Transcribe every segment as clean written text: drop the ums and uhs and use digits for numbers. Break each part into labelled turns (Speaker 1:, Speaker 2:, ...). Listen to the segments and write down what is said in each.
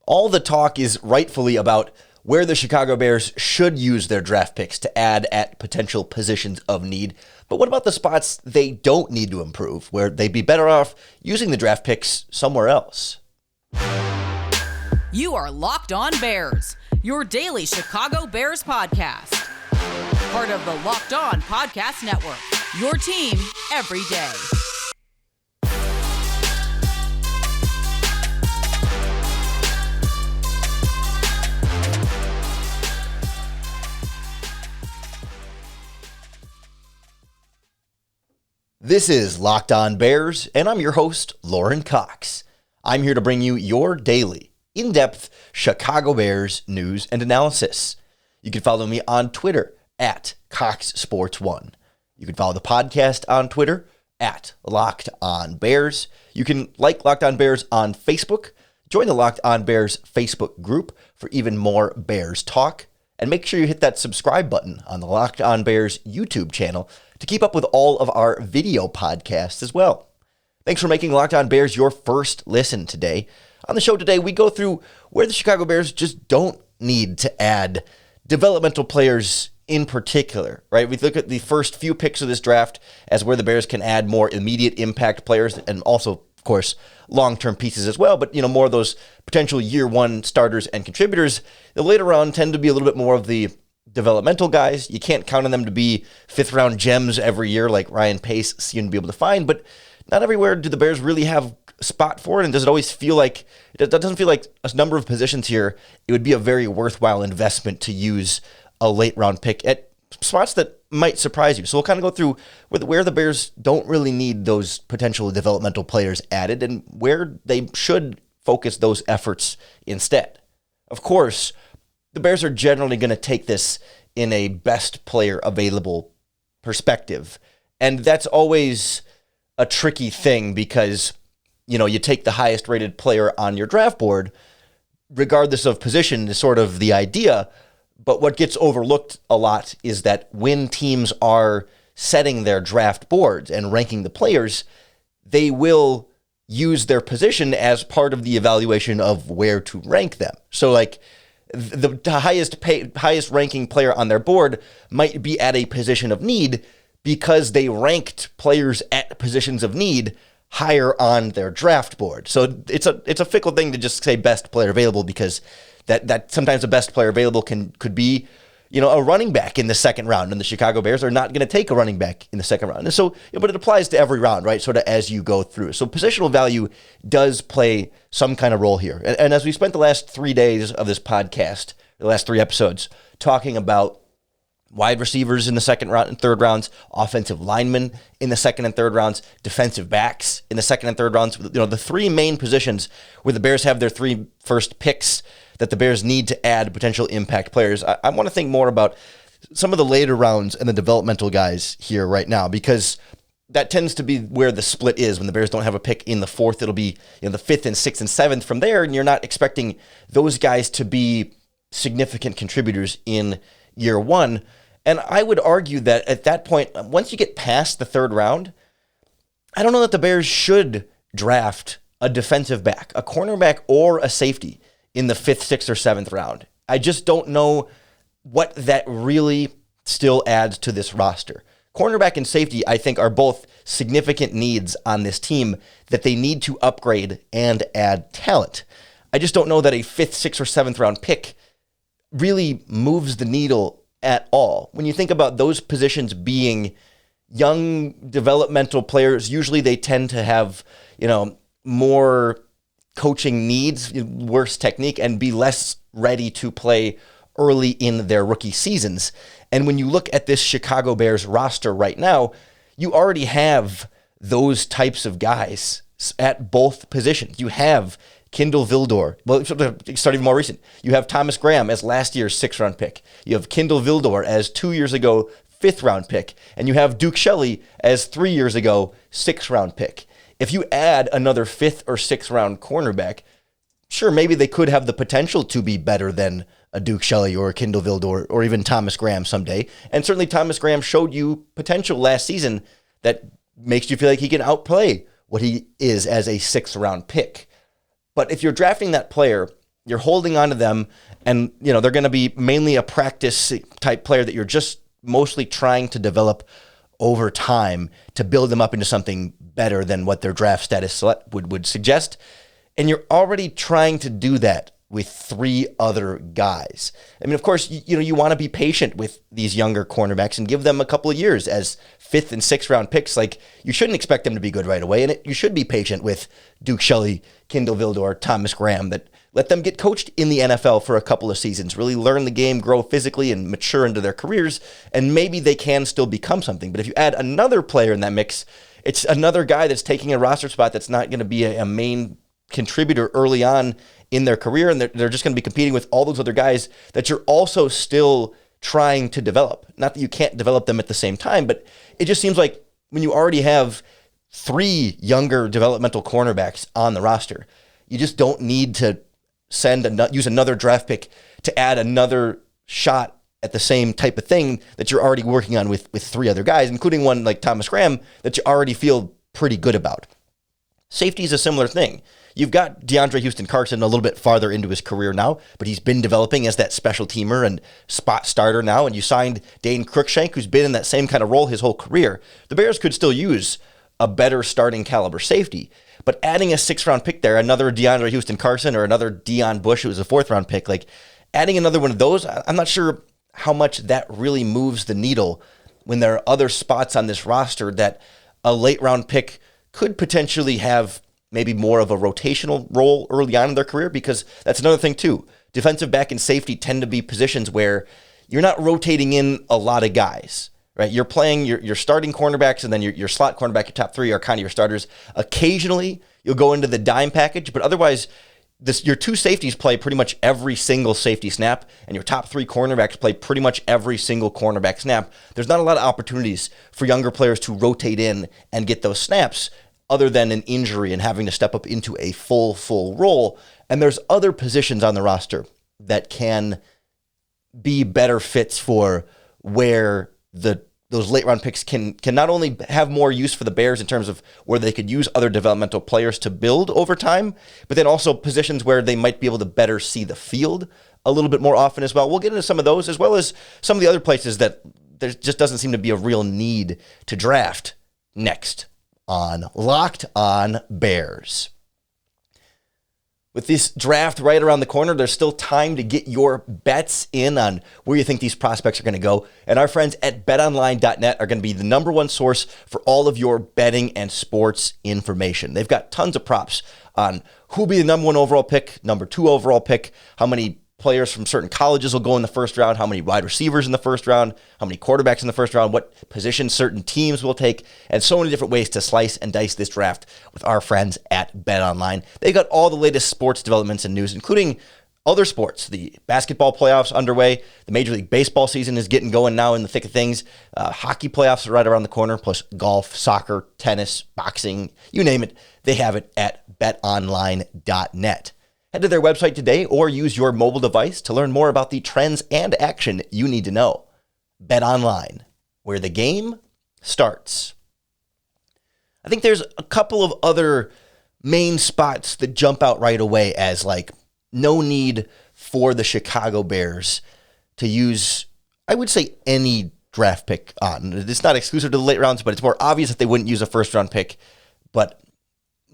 Speaker 1: All the talk is rightfully about where the Chicago Bears should use their draft picks to add at potential positions of need. But what about the spots they don't need to improve, where they'd be better off using the draft picks somewhere else?
Speaker 2: You are Locked On Bears, your daily Chicago Bears podcast. Part of the Locked On Podcast Network, your team every day.
Speaker 1: This is Locked On Bears, and I'm your host, Lorin Cox. I'm here to bring you your daily, in-depth Chicago Bears news and analysis. You can follow me on Twitter at CoxSports1. You can follow the podcast on Twitter at Locked On Bears. You can like Locked On Bears on Facebook. Join the Locked On Bears Facebook group for even more Bears talk. And make sure you hit that subscribe button on the Locked On Bears YouTube channel to keep up with all of our video podcasts as well. Thanks for making Locked On Bears your first listen today. On the show today, we go through where the Chicago Bears just don't need to add developmental players in particular, right? We look at the first few picks of this draft as where the Bears can add more immediate impact players and also, of course, long-term pieces as well, but more of those potential year one starters and contributors. The later round tend to be a little bit more of the developmental guys. You can't count on them to be fifth-round gems every year like Ryan Pace seemed to be able to find, but not everywhere do the Bears really have a spot for it, and does it always feel like, it doesn't feel like a number of positions here, it would be a very worthwhile investment to use a late-round pick at spots that might surprise you. So we'll kind of go through where the Bears don't really need those potential developmental players added and where they should focus those efforts instead. Of course, the Bears are generally going to take this in a best player available perspective. And that's always a tricky thing because, you take the highest rated player on your draft board, regardless of position, is sort of the idea. But what gets overlooked a lot is that when teams are setting their draft boards and ranking the players, they will use their position as part of the evaluation of where to rank them. So like the highest ranking player on their board might be at a position of need because they ranked players at positions of need higher on their draft board. So it's a fickle thing to just say best player available because that sometimes the best player available could be, a running back in the second round, and the Chicago Bears are not going to take a running back in the second round. And so, but it applies to every round, right? Sort of as you go through. So positional value does play some kind of role here. And as we spent the last 3 days of this podcast, the last 3 episodes, talking about wide receivers in the second round and third rounds, offensive linemen in the second and third rounds, defensive backs in the second and third rounds, the 3 main positions where the Bears have their 3 first picks that the Bears need to add potential impact players. I want to think more about some of the later rounds and the developmental guys here right now, because that tends to be where the split is. When the Bears don't have a pick in the 4th, it'll be the 5th and 6th and 7th from there, and you're not expecting those guys to be significant contributors in year one. And I would argue that at that point, once you get past the 3rd round, I don't know that the Bears should draft a defensive back, a cornerback, or a safety in the 5th, 6th, or 7th round. I just don't know what that really still adds to this roster. Cornerback and safety, I think, are both significant needs on this team that they need to upgrade and add talent. I just don't know that a 5th, 6th, or 7th round pick really moves the needle at all. When you think about those positions being young developmental players, usually they tend to have, more coaching needs, worse technique, and be less ready to play early in their rookie seasons. And when you look at this Chicago Bears roster right now, you already have those types of guys at both positions. You have Kindle Vildor. Well, start even more recent. You have Thomas Graham as last year's 6th round pick. You have Kindle Vildor as 2 years ago 5th round pick. And you have Duke Shelley as 3 years ago 6th round pick. If you add another 5th or 6th round cornerback, sure, maybe they could have the potential to be better than a Duke Shelley or a Kindle Vildor or even Thomas Graham someday. And certainly Thomas Graham showed you potential last season that makes you feel like he can outplay what he is as a 6th round pick. But if you're drafting that player you're holding on to them, and they're going to be mainly a practice type player that you're just mostly trying to develop over time to build them up into something better than what their draft status would suggest. And you're already trying to do that with 3 other guys. I mean, of course, you want to be patient with these younger cornerbacks and give them a couple of years as 5th and 6th round picks. Like, you shouldn't expect them to be good right away. And you should be patient with Duke Shelley, Kindle Vildor, Thomas Graham, that let them get coached in the NFL for a couple of seasons, really learn the game, grow physically, and mature into their careers. And maybe they can still become something. But if you add another player in that mix, it's another guy that's taking a roster spot that's not going to be a main contributor early on in their career, and they're just going to be competing with all those other guys that you're also still trying to develop. Not that you can't develop them at the same time, but it just seems like when you already have 3 younger developmental cornerbacks on the roster, you just don't need to use another draft pick to add another shot at the same type of thing that you're already working on with 3 other guys, including one like Thomas Graham that you already feel pretty good about. Safety is a similar thing. You've got DeAndre Houston Carson a little bit farther into his career now, but he's been developing as that special teamer and spot starter now, and you signed Dane Cruikshank, who's been in that same kind of role his whole career. The Bears could still use a better starting caliber safety, but adding a 6th round pick there, another DeAndre Houston Carson or another Deion Bush, who was a 4th round pick, like adding another one of those, I'm not sure how much that really moves the needle when there are other spots on this roster that a late round pick could potentially have maybe more of a rotational role early on in their career, because that's another thing too. Defensive back and safety tend to be positions where you're not rotating in a lot of guys, right? You're playing your starting cornerbacks, and then your slot cornerback, your top 3 are kind of your starters. Occasionally, you'll go into the dime package, but otherwise, your 2 safeties play pretty much every single safety snap, and your top 3 cornerbacks play pretty much every single cornerback snap. There's not a lot of opportunities for younger players to rotate in and get those snaps, other than an injury and having to step up into a full role. And there's other positions on the roster that can be better fits for where those late round picks can not only have more use for the Bears in terms of where they could use other developmental players to build over time, but then also positions where they might be able to better see the field a little bit more often as well. We'll get into some of those, as well as some of the other places that there just doesn't seem to be a real need to draft next on Locked On Bears. With this draft right around the corner, there's still time to get your bets in on where you think these prospects are going to go. And our friends at BetOnline.net are going to be the #1 source for all of your betting and sports information. They've got tons of props on who'll be the #1 overall pick, #2 overall pick, how many players from certain colleges will go in the first round, how many wide receivers in the first round, how many quarterbacks in the first round, what positions certain teams will take, and so many different ways to slice and dice this draft with our friends at BetOnline. They got all the latest sports developments and news, including other sports. The basketball playoffs underway. The Major League Baseball season is getting going now in the thick of things. Hockey playoffs are right around the corner, plus golf, soccer, tennis, boxing, you name it. They have it at betonline.net. Head to their website today or use your mobile device to learn more about the trends and action you need to know. BetOnline, where the game starts. I think there's a couple of other main spots that jump out right away as like no need for the Chicago Bears to use, I would say, any draft pick on. It's not exclusive to the late rounds, but it's more obvious that they wouldn't use a first round pick, but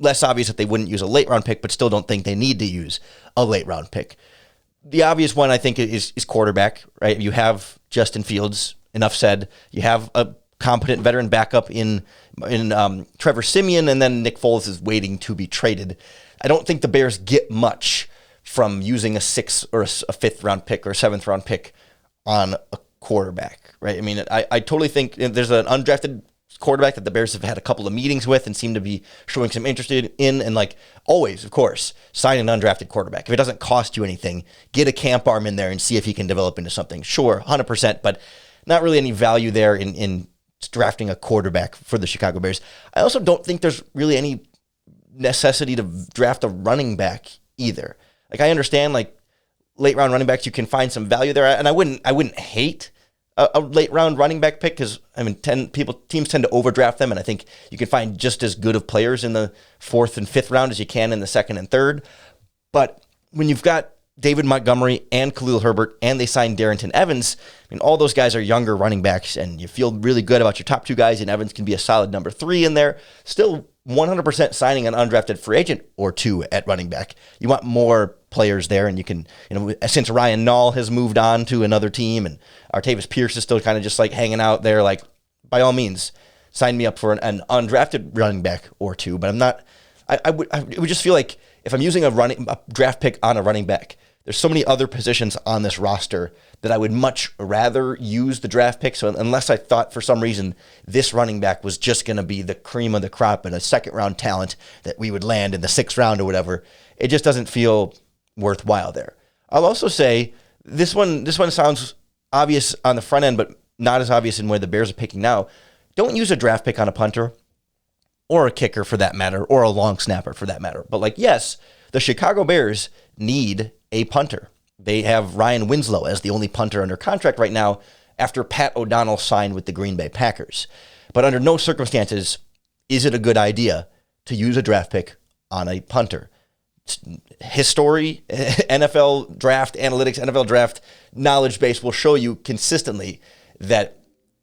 Speaker 1: less obvious that they wouldn't use a late round pick, but still don't think they need to use a late round pick. The obvious one, I think, is quarterback, right? You have Justin Fields, enough said. You have a competent veteran backup in Trevor Siemian, and then Nick Foles is waiting to be traded. I don't think the Bears get much from using a 6th or a 5th round pick or a 7th round pick on a quarterback, right? I mean, I totally think there's an undrafted quarterback that the Bears have had a couple of meetings with and seem to be showing some interest in, and like always, of course, sign an undrafted quarterback. If it doesn't cost you anything, get a camp arm in there and see if he can develop into something. Sure, 100%, but not really any value there in drafting a quarterback for the Chicago Bears. I also don't think there's really any necessity to draft a running back either. Like, I understand, like, late round running backs, you can find some value there, and I wouldn't hate a late round running back pick, because I mean, teams tend to overdraft them, and I think you can find just as good of players in the 4th and 5th round as you can in the 2nd and 3rd. But when you've got David Montgomery and Khalil Herbert, and they signed Darrington Evans. I mean, all those guys are younger running backs, and you feel really good about your top two guys, and Evans can be a solid number 3 in there. Still 100% signing an undrafted free agent or two at running back. You want more players there, and you can, since Ryan Nall has moved on to another team, and Artavis Pierce is still kind of just like hanging out there, like, by all means, sign me up for an undrafted running back or two. But I'm not, it would just feel like if I'm using a draft pick on a running back, there's so many other positions on this roster that I would much rather use the draft pick. So unless I thought for some reason this running back was just going to be the cream of the crop and a second round talent that we would land in the 6th round or whatever, it just doesn't feel worthwhile there. I'll also say this one sounds obvious on the front end, but not as obvious in where the Bears are picking now. Don't use a draft pick on a punter or a kicker for that matter, or a long snapper for that matter. But yes, the Chicago Bears need a punter. They have Ryan Winslow as the only punter under contract right now after Pat O'Donnell signed with the Green Bay Packers. But under no circumstances is it a good idea to use a draft pick on a punter. History, NFL draft analytics, NFL draft knowledge base will show you consistently that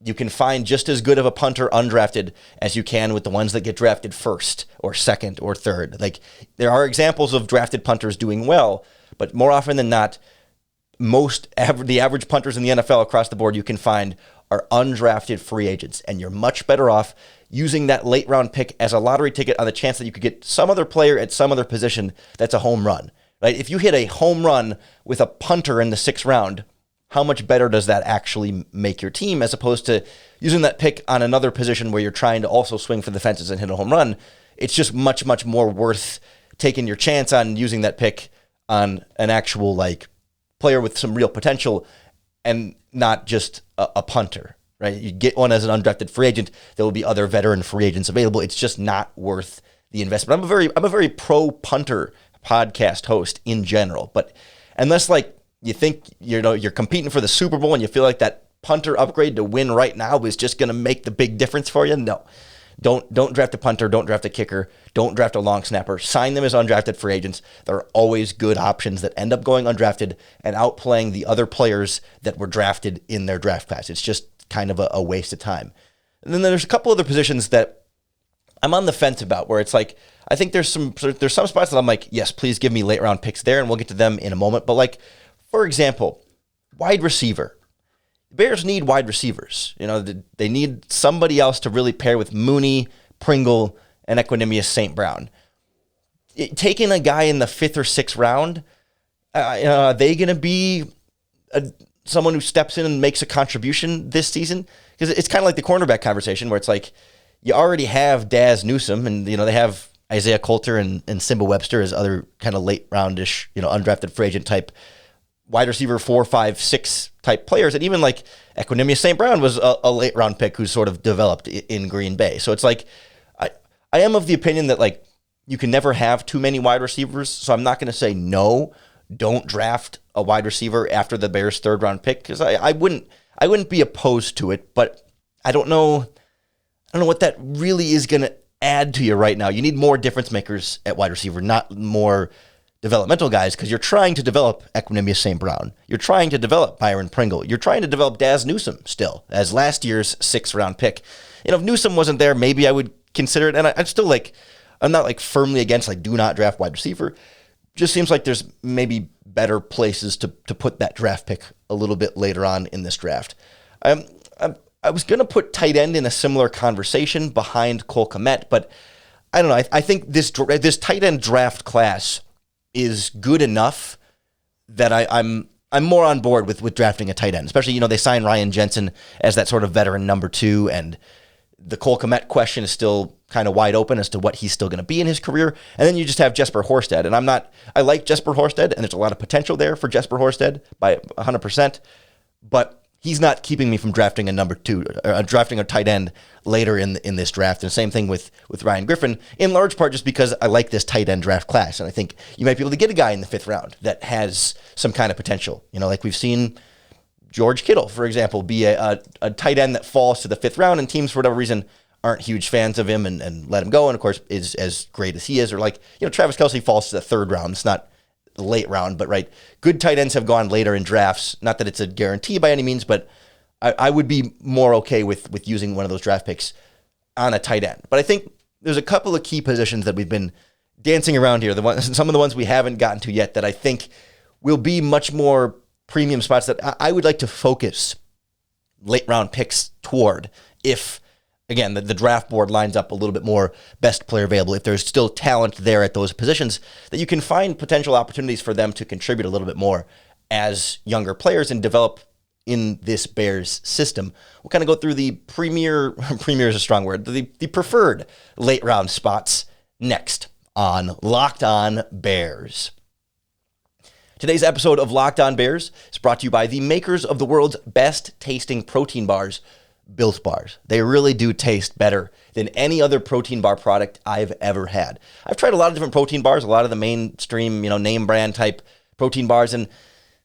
Speaker 1: you can find just as good of a punter undrafted as you can with the ones that get drafted 1st or 2nd or 3rd. Like, there are examples of drafted punters doing well, but more often than not, the average punters in the NFL across the board you can find are undrafted free agents, and you're much better off using that late round pick as a lottery ticket on the chance that you could get some other player at some other position that's a home run. Right? If you hit a home run with a punter in the 6th round, how much better does that actually make your team as opposed to using that pick on another position where you're trying to also swing for the fences and hit a home run? It's just much, much more worth taking your chance on using that pick on an actual player with some real potential and not just a punter, right? You get one as an undrafted free agent. There will be other veteran free agents available. It's just not worth the investment. I'm a very pro punter podcast host in general, but unless you think you're competing for the Super Bowl and you feel like that punter upgrade to win right now is just going to make the big difference for you, no. Don't draft a punter, don't draft a kicker, don't draft a long snapper. Sign them as undrafted free agents. There are always good options that end up going undrafted and outplaying the other players that were drafted in their draft class. It's just kind of a waste of time. And then there's a couple other positions that I'm on the fence about where it's like, I think there's some spots that I'm like, yes, please give me late round picks there, and we'll get to them in a moment. But for example, wide receiver. The Bears need wide receivers. They need somebody else to really pair with Mooney, Pringle, and Equanimeous St. Brown. Taking a guy in the 5th or 6th round, are they going to be someone who steps in and makes a contribution this season? Because it's kind of like the cornerback conversation where it's like you already have Daz Newsome, and they have Isaiah Coulter and Simba Webster as other kind of late roundish, undrafted free agent type wide receiver 4, 5, 6 type players. And even Equanimeous St. Brown was a late round pick who sort of developed in Green Bay. So it's I am of the opinion that you can never have too many wide receivers. So I'm not going to say no, don't draft a wide receiver after the Bears' 3rd round pick, because I wouldn't be opposed to it, but I don't know what that really is going to add to you right now. You need more difference makers at wide receiver, not more developmental guys, because you're trying to develop Equanimeous St. Brown. You're trying to develop Byron Pringle. You're trying to develop Daz Newsome still as last year's 6th round pick. If Newsome wasn't there, maybe I would consider it. And I'm still I'm not firmly against do not draft wide receiver. Just seems like there's maybe better places to put that draft pick a little bit later on in this draft. I was going to put tight end in a similar conversation behind Cole Kmet, but I don't know. I think this tight end draft class is good enough that I'm more on board with drafting a tight end, especially, they signed Ryan Jensen as that sort of veteran number 2, and the Cole Kmet question is still kind of wide open as to what he's still going to be in his career. And then you just have Jesper Horsted, and I like Jesper Horsted, and there's a lot of potential there for Jesper Horsted by 100%, but he's not keeping me from drafting a number 2, drafting a tight end later in this draft. And the same thing with Ryan Griffin, in large part just because I like this tight end draft class. And I think you might be able to get a guy in the 5th round that has some kind of potential. Like we've seen George Kittle, for example, be a tight end that falls to the 5th round, and teams, for whatever reason, aren't huge fans of him and let him go. And of course, is as great as he is. Or Travis Kelce falls to the 3rd round. It's not late round, but right, good tight ends have gone later in drafts. Not that it's a guarantee by any means, but I would be more okay with using one of those draft picks on a tight end. But I think there's a couple of key positions that we've been dancing around here. Some of the ones we haven't gotten to yet that I think will be much more premium spots that I would like to focus late round picks toward if, again, the draft board lines up a little bit more best player available. If there's still talent there at those positions, that you can find potential opportunities for them to contribute a little bit more as younger players and develop in this Bears system. We'll kind of go through the premier is a strong word, the preferred late round spots next on Locked On Bears. Today's episode of Locked On Bears is brought to you by the makers of the world's best tasting protein bars, Built Bars. They really do taste better than any other protein bar product I've ever had. I've tried a lot of different protein bars, a lot of the mainstream, name brand type protein bars, and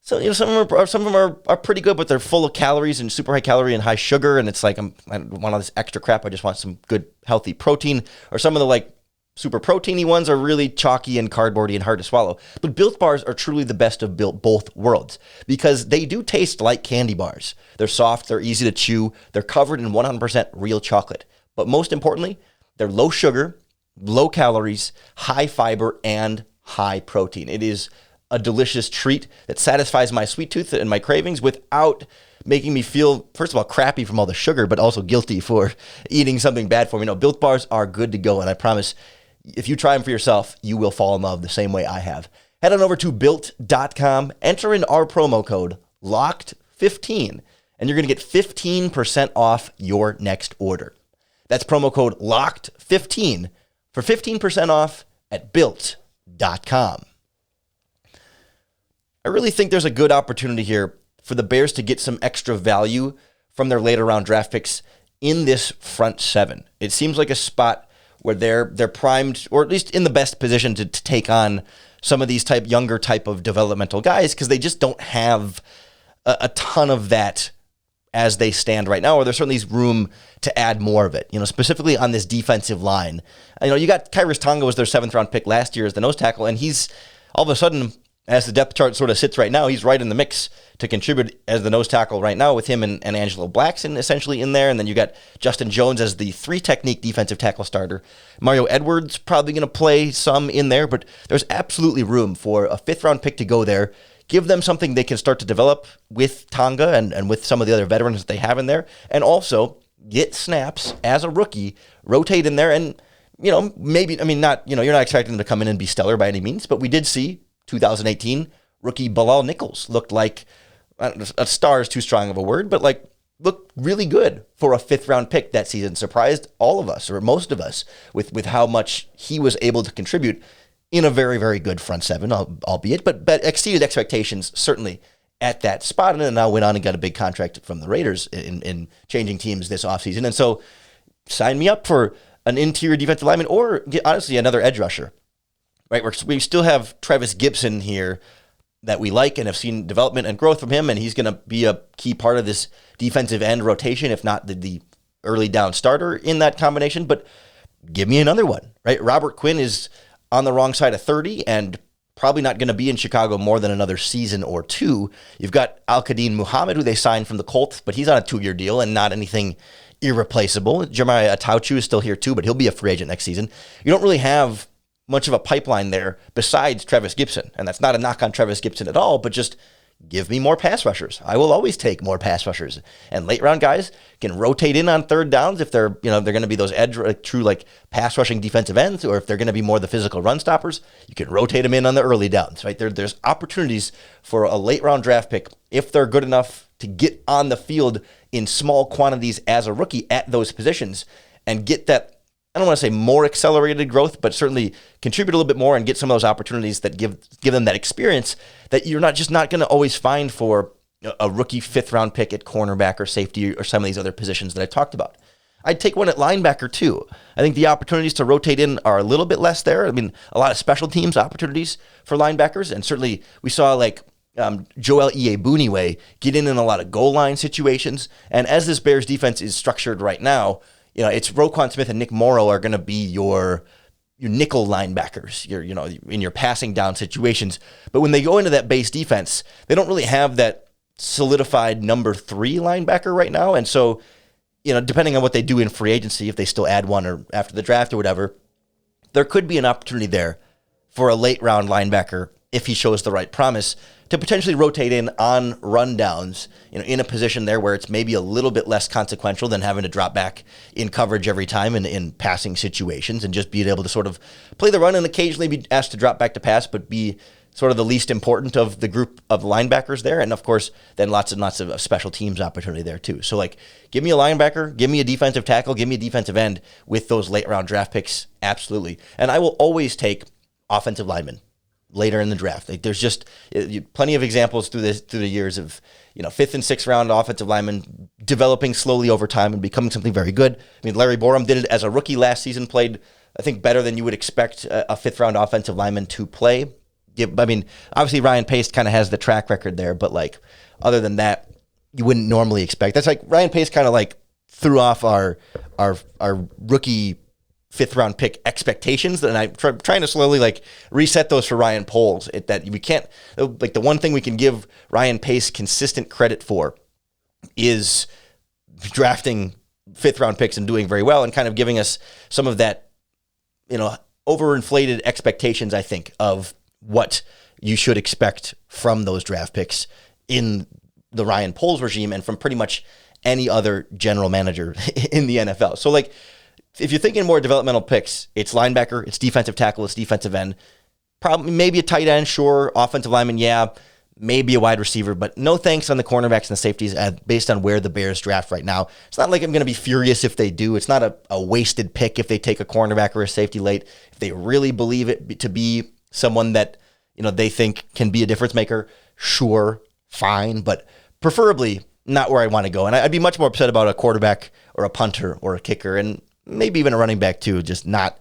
Speaker 1: so some of them are pretty good, but they're full of calories and super high calorie and high sugar, and it's like I don't want all this extra crap. I just want some good healthy protein. Or some of the like super proteiny ones are really chalky and cardboardy and hard to swallow. But Built Bars are truly the best of both worlds because they do taste like candy bars. They're soft, they're easy to chew, they're covered in 100% real chocolate. But most importantly, they're low sugar, low calories, high fiber, and high protein. It is a delicious treat that satisfies my sweet tooth and my cravings without making me feel, first of all, crappy from all the sugar, but also guilty for eating something bad for me. Built Bars are good to go, and I promise if you try them for yourself, you will fall in love the same way I have. Head on over to Built.com, enter in our promo code, LOCKED15, and you're going to get 15% off your next order. That's promo code LOCKED15 for 15% off at Built.com. I really think there's a good opportunity here for the Bears to get some extra value from their later round draft picks in this front seven. It seems like a spot where they're primed, or at least in the best position to take on some of these younger type of developmental guys because they just don't have a ton of that as they stand right now, or there's certainly room to add more of it, specifically on this defensive line. You got Kyrus Tonga was their 7th round pick last year as the nose tackle, and he's all of a sudden, as the depth chart sort of sits right now, he's right in the mix to contribute as the nose tackle right now with him and Angelo Blackson essentially in there. And then you got Justin Jones as the 3-technique defensive tackle starter. Mario Edwards probably going to play some in there, but there's absolutely room for a 5th-round pick to go there. Give them something they can start to develop with Tonga and with some of the other veterans that they have in there. And also get snaps as a rookie, rotate in there. And, maybe, you're not expecting them to come in and be stellar by any means, but we did see 2018 rookie Bilal Nichols looked like a star is too strong of a word, but looked really good for a 5th-round pick that season. Surprised all of us, or most of us, with how much he was able to contribute in a very, very good front seven, albeit, but exceeded expectations certainly at that spot, and then now went on and got a big contract from the Raiders in changing teams this offseason. And so sign me up for an interior defensive lineman or, honestly, another edge rusher. Right, we still have Travis Gibson here that we like and have seen development and growth from him, and he's going to be a key part of this defensive end rotation, if not the early down starter in that combination. But give me another one, right? Robert Quinn is on the wrong side of 30 and probably not going to be in Chicago more than another season or two. You've got Al-Qadim Muhammad, who they signed from the Colts, but he's on a 2-year deal and not anything irreplaceable. Jeremiah Atauchu is still here too, but he'll be a free agent next season. You don't really have much of a pipeline there besides Travis Gibson. And that's not a knock on Travis Gibson at all, but just give me more pass rushers. I will always take more pass rushers. And late round guys can rotate in on 3rd downs if they're going to be those edge, true pass rushing defensive ends, or if they're going to be more the physical run stoppers, you can rotate them in on the early downs, right? There's opportunities for a late round draft pick if they're good enough to get on the field in small quantities as a rookie at those positions and get that, I don't want to say more accelerated growth, but certainly contribute a little bit more and get some of those opportunities that give them that experience that you're not going to always find for a rookie 5th-round pick at cornerback or safety or some of these other positions that I talked about. I'd take one at linebacker too. I think the opportunities to rotate in are a little bit less there. A lot of special teams opportunities for linebackers, and certainly we saw Joel Iyiegbuniwe get in a lot of goal line situations. And as this Bears defense is structured right now, it's Roquan Smith and Nick Morrow are going to be your your nickel linebackers, in your passing down situations. But when they go into that base defense, they don't really have that solidified number 3 linebacker right now. And so, depending on what they do in free agency, if they still add one or after the draft or whatever, there could be an opportunity there for a late round linebacker, if he shows the right promise, to potentially rotate in on rundowns, in a position there where it's maybe a little bit less consequential than having to drop back in coverage every time in passing situations, and just being able to sort of play the run and occasionally be asked to drop back to pass, but be sort of the least important of the group of linebackers there. And of course, then lots and lots of special teams opportunity there too. So give me a linebacker, give me a defensive tackle, give me a defensive end with those late round draft picks. Absolutely. And I will always take offensive linemen later in the draft. There's just plenty of examples through the years of 5th and 6th round offensive linemen developing slowly over time and becoming something very good. I mean, Larry Borum did it as a rookie last season, played I think better than you would expect a 5th round offensive lineman to play. I mean, obviously Ryan Pace kind of has the track record there, but other than that, you wouldn't normally expect. That's Ryan Pace kind of threw off our rookie 5th round pick expectations, and I'm trying to slowly reset those for Ryan Poles. That we can't, the one thing we can give Ryan Pace consistent credit for is drafting 5th round picks and doing very well, and kind of giving us some of that, overinflated expectations, I think, of what you should expect from those draft picks in the Ryan Poles regime and from pretty much any other general manager in the NFL. So if you're thinking more developmental picks, it's linebacker, it's defensive tackle, it's defensive end, probably maybe a tight end, sure, offensive lineman, yeah, maybe a wide receiver, but no thanks on the cornerbacks and the safeties based on where the Bears draft right now. It's not like I'm going to be furious if they do. It's not a wasted pick if they take a cornerback or a safety late. If they really believe it to be someone that they think can be a difference maker, sure, fine, but preferably not where I want to go. And I'd be much more upset about a quarterback or a punter or a kicker, and maybe even a running back too, just not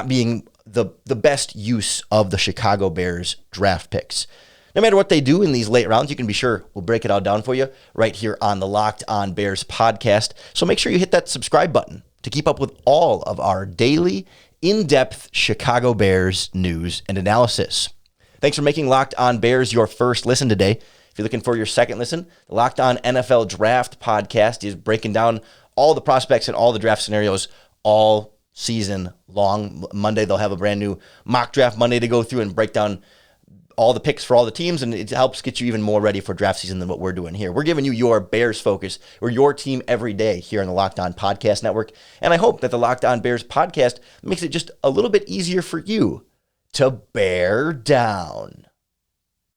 Speaker 1: being the best use of the Chicago Bears draft picks. No matter what they do in these late rounds, you can be sure we'll break it all down for you right here on the Locked On Bears podcast. So make sure you hit that subscribe button to keep up with all of our daily, in-depth Chicago Bears news and analysis. Thanks for making Locked On Bears your first listen today. If you're looking for your second listen, the Locked On NFL Draft podcast is breaking down all the prospects and all the draft scenarios all season long. Monday, they'll have a brand new mock draft Monday to go through and break down all the picks for all the teams, and it helps get you even more ready for draft season than what we're doing here. We're giving you your Bears focus. We're your team every day here on the Locked On Podcast Network, and I hope that the Locked On Bears podcast makes it just a little bit easier for you to bear down.